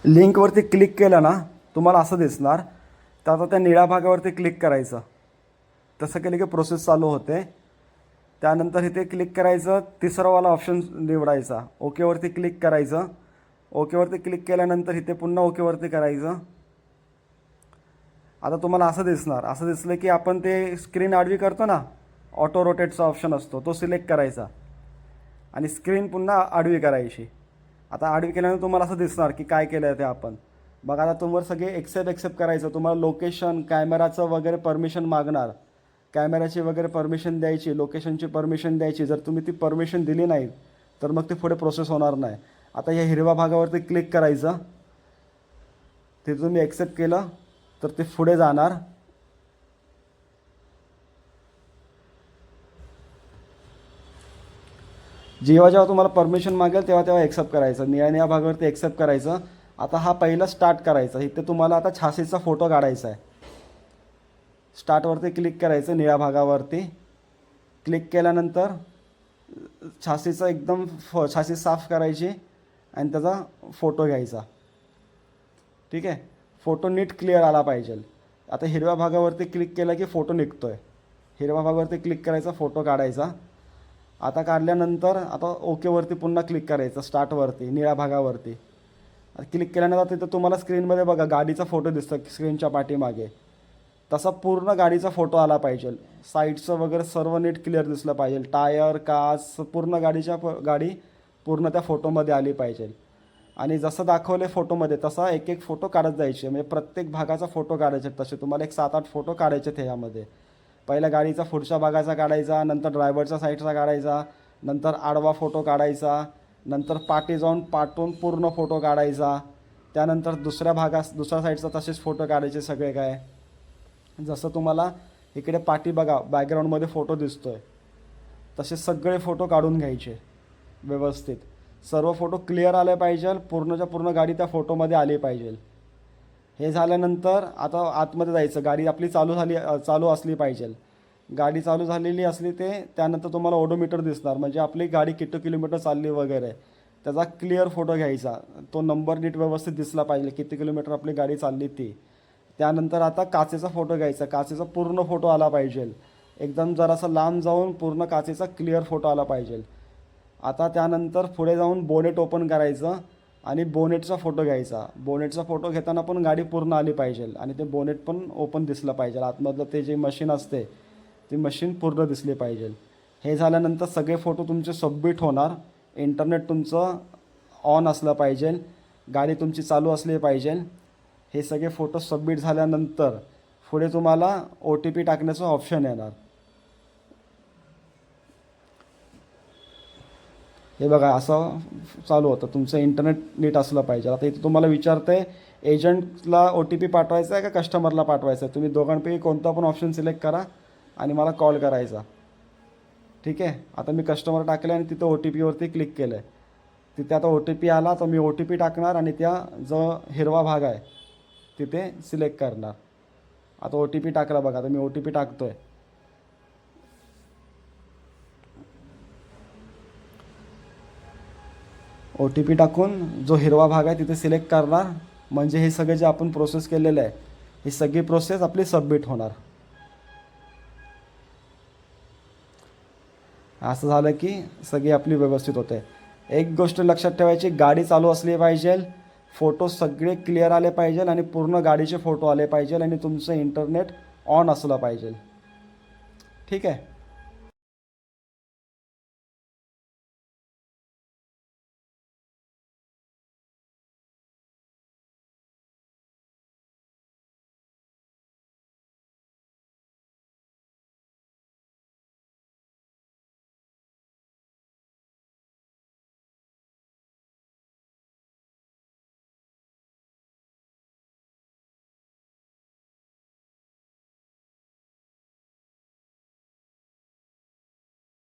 लिंकवरती क्लिक केलं ना तुम्हाला असं दिसणार. तर आता त्या निळ्या भागावरती क्लिक करायचं. तसं केलं की प्रोसेस चालू होते. त्यानंतर इथे क्लिक करायचं, तिसरावाला ऑप्शन निवडायचा, ओकेवरती क्लिक करायचं. ओकेवरती क्लिक केल्यानंतर इथे पुन्हा ओकेवरती करायचं. आता तुम्हाला असं दिसणार. असं दिसलं की आपण ते स्क्रीन आडवी करतो ना, ऑटो रोटेटचा ऑप्शन असतो, तो सिलेक्ट करायचा आणि स्क्रीन पुन्हा आडवी करायची. आता आडवी केल्यानंतर तुम्हाला असं दिसणार की काय केलं आहे ते आपण. बघा आता तुम्हाला सगळे एक्सेप्ट करायचं. तुम्हाला लोकेशन, कॅमेराचं वगैरे परमिशन मागणार. कॅमेराची वगैरे परमिशन द्यायची, लोकेशनची परमिशन द्यायची. जर तुम्ही ती परमिशन दिली नाही तर मग ती पुढे प्रोसेस होणार नाही. आता या हिरव्या भागावरती क्लिक करायचं. ते तुम्ही एक्सेप्ट केलं तर ते पुढे जाणार. जेव्हा तुम्हाला परमिशन मागेल तेव्हा एक्सेप्ट करायचं. निळ्या भागावरती एक्सेप्ट करायचं. आता हा पहिला स्टार्ट करायचा. इथे तुम्हाला आता छासीचा फोटो काढायचा आहे. स्टार्टवरती क्लिक करायचं. निळ्या भागावरती क्लिक केल्यानंतर छासीचा एकदम छासी साफ करायची आणि त्याचा फोटो घ्यायचा. ठीक आहे. फोटो नीट क्लिअर आला पाहिजे. आता हिरव्या भागावरती क्लिक केला की फोटो निघतो आहे. हिरव्या भागावरती क्लिक करायचा, फोटो काढायचा. आता काढल्यानंतर आता ओकेवरती पुन्हा क्लिक करायचं. स्टार्टवरती निळ्या भागावरती क्लिक केल्यानंतर तिथं तुम्हाला स्क्रीनमध्ये बघा गाडीचा फोटो दिसतो स्क्रीनच्या पाठीमागे. तसा पूर्ण गाडीचा फोटो आला पाहिजे. साईडचं वगैरे सर्व नीट क्लिअर दिसलं पाहिजे. टायर, काच, पूर्ण गाडी पूर्ण त्या फोटोमध्ये आली पाहिजे. आणि जसं दाखवलं आहे फोटोमध्ये तसा एक एक फोटो काढत जायचे. म्हणजे प्रत्येक भागाचा फोटो काढायचे. तसे तुम्हाला एक 7-8 फोटो काढायचे त्याच्यामध्ये. पहिला गाडीचा पुढच्या भागाचा काढायचा, नंतर ड्रायव्हरच्या साईडचा काढायचा, नंतर आडवा फोटो काढायचा, नंतर पाठी जाऊन पाठून पूर्ण फोटो काढायचा. त्यानंतर दुसऱ्या साईडचा तसेच फोटो काढायचे सगळे. काय जसं तुम्हाला इकडे पाठी बघा बॅकग्राऊंडमध्ये फोटो दिसतोय तसे सगळे फोटो काढून घ्यायचे व्यवस्थित. सर्व फोटो क्लिअर आले पाहिजे. पूर्णच्या पूर्ण गाडी त्या फोटोमध्ये आली पाहिजे. हे झाल्यानंतर आता आतमध्ये जायचं. गाडी आपली चालू असली पाहिजे. गाडी चालू झालेली असली ते त्यानंतर तुम्हाला ओडोमीटर दिसणार. म्हणजे आपली गाडी किती किलोमीटर चालली वगैरे त्याचा क्लिअर फोटो घ्यायचा. तो नंबर नीट व्यवस्थित दिसला पाहिजे किती किलोमीटर आपली गाडी चालली ती. त्यानंतर आता काचेचा फोटो घ्यायचा. काचेचा पूर्ण फोटो आला पाहिजे. एकदम जरासा लांब जाऊन पूर्ण काचेचा क्लिअर फोटो आला पाहिजे. आता त्यानंतर पुढे जाऊन बोनेट ओपन करायचं आणि बोनेटचा फोटो घ्यायचा. बोनेटचा फोटो घेताना पण गाडी पूर्ण आली पाहिजे आणि ते बोनेट पण ओपन दिसलं पाहिजे. आतमधलं ते जे मशीन असते ती मशीन पूर्ण दिसली पाहिजे. हे झाल्यानंतर सगळे फोटो तुमचे सबमिट होणार. इंटरनेट तुमचं ऑन असलं पाहिजे. गाडी तुमची चालू असली पाहिजे. हे सगळे फोटो सबमिट झाल्यानंतर पुढे तुम्हाला OTP टाकण्याचं ऑप्शन येणार. हे बघा असं चालू होतं. तुमचं इंटरनेट नीट असलं पाहिजे. आता इथे तुम्हाला विचारते एजंटला OTP पाठवायचा आहे का कस्टमरला पाठवायचा आहे. तुम्ही दोघांपैकी कोणता पण ऑप्शन सिलेक्ट करा आणि मला कॉल करायचा. ठीक आहे. आता मी कस्टमर टाकलं आणि तिथं OTPवरती क्लिक केलं आहे. तिथे आता OTP आला तर मी OTP टाकणार आणि त्या जो हिरवा भाग आहे तिथे सिलेक्ट करणार. आता OTP टाकला बघा. आता मी OTP टाकतो आहे. OTP टाकून जो हिरवा भाग आहे तिथे सिलेक्ट करणार. म्हणजे हे सगळे जे आपण प्रोसेस केलेलं आहे ही सगळी प्रोसेस आपली सबमिट होणार. असं झालं की सगळी आपली व्यवस्थित होते. एक गोष्ट लक्षात ठेवायची, गाडी चालू असली पाहिजे, फोटो सगळे क्लिअर आले पाहिजे आणि पूर्ण गाडीचे फोटो आले पाहिजे आणि तुमचं इंटरनेट ऑन असलं पाहिजे. ठीक आहे.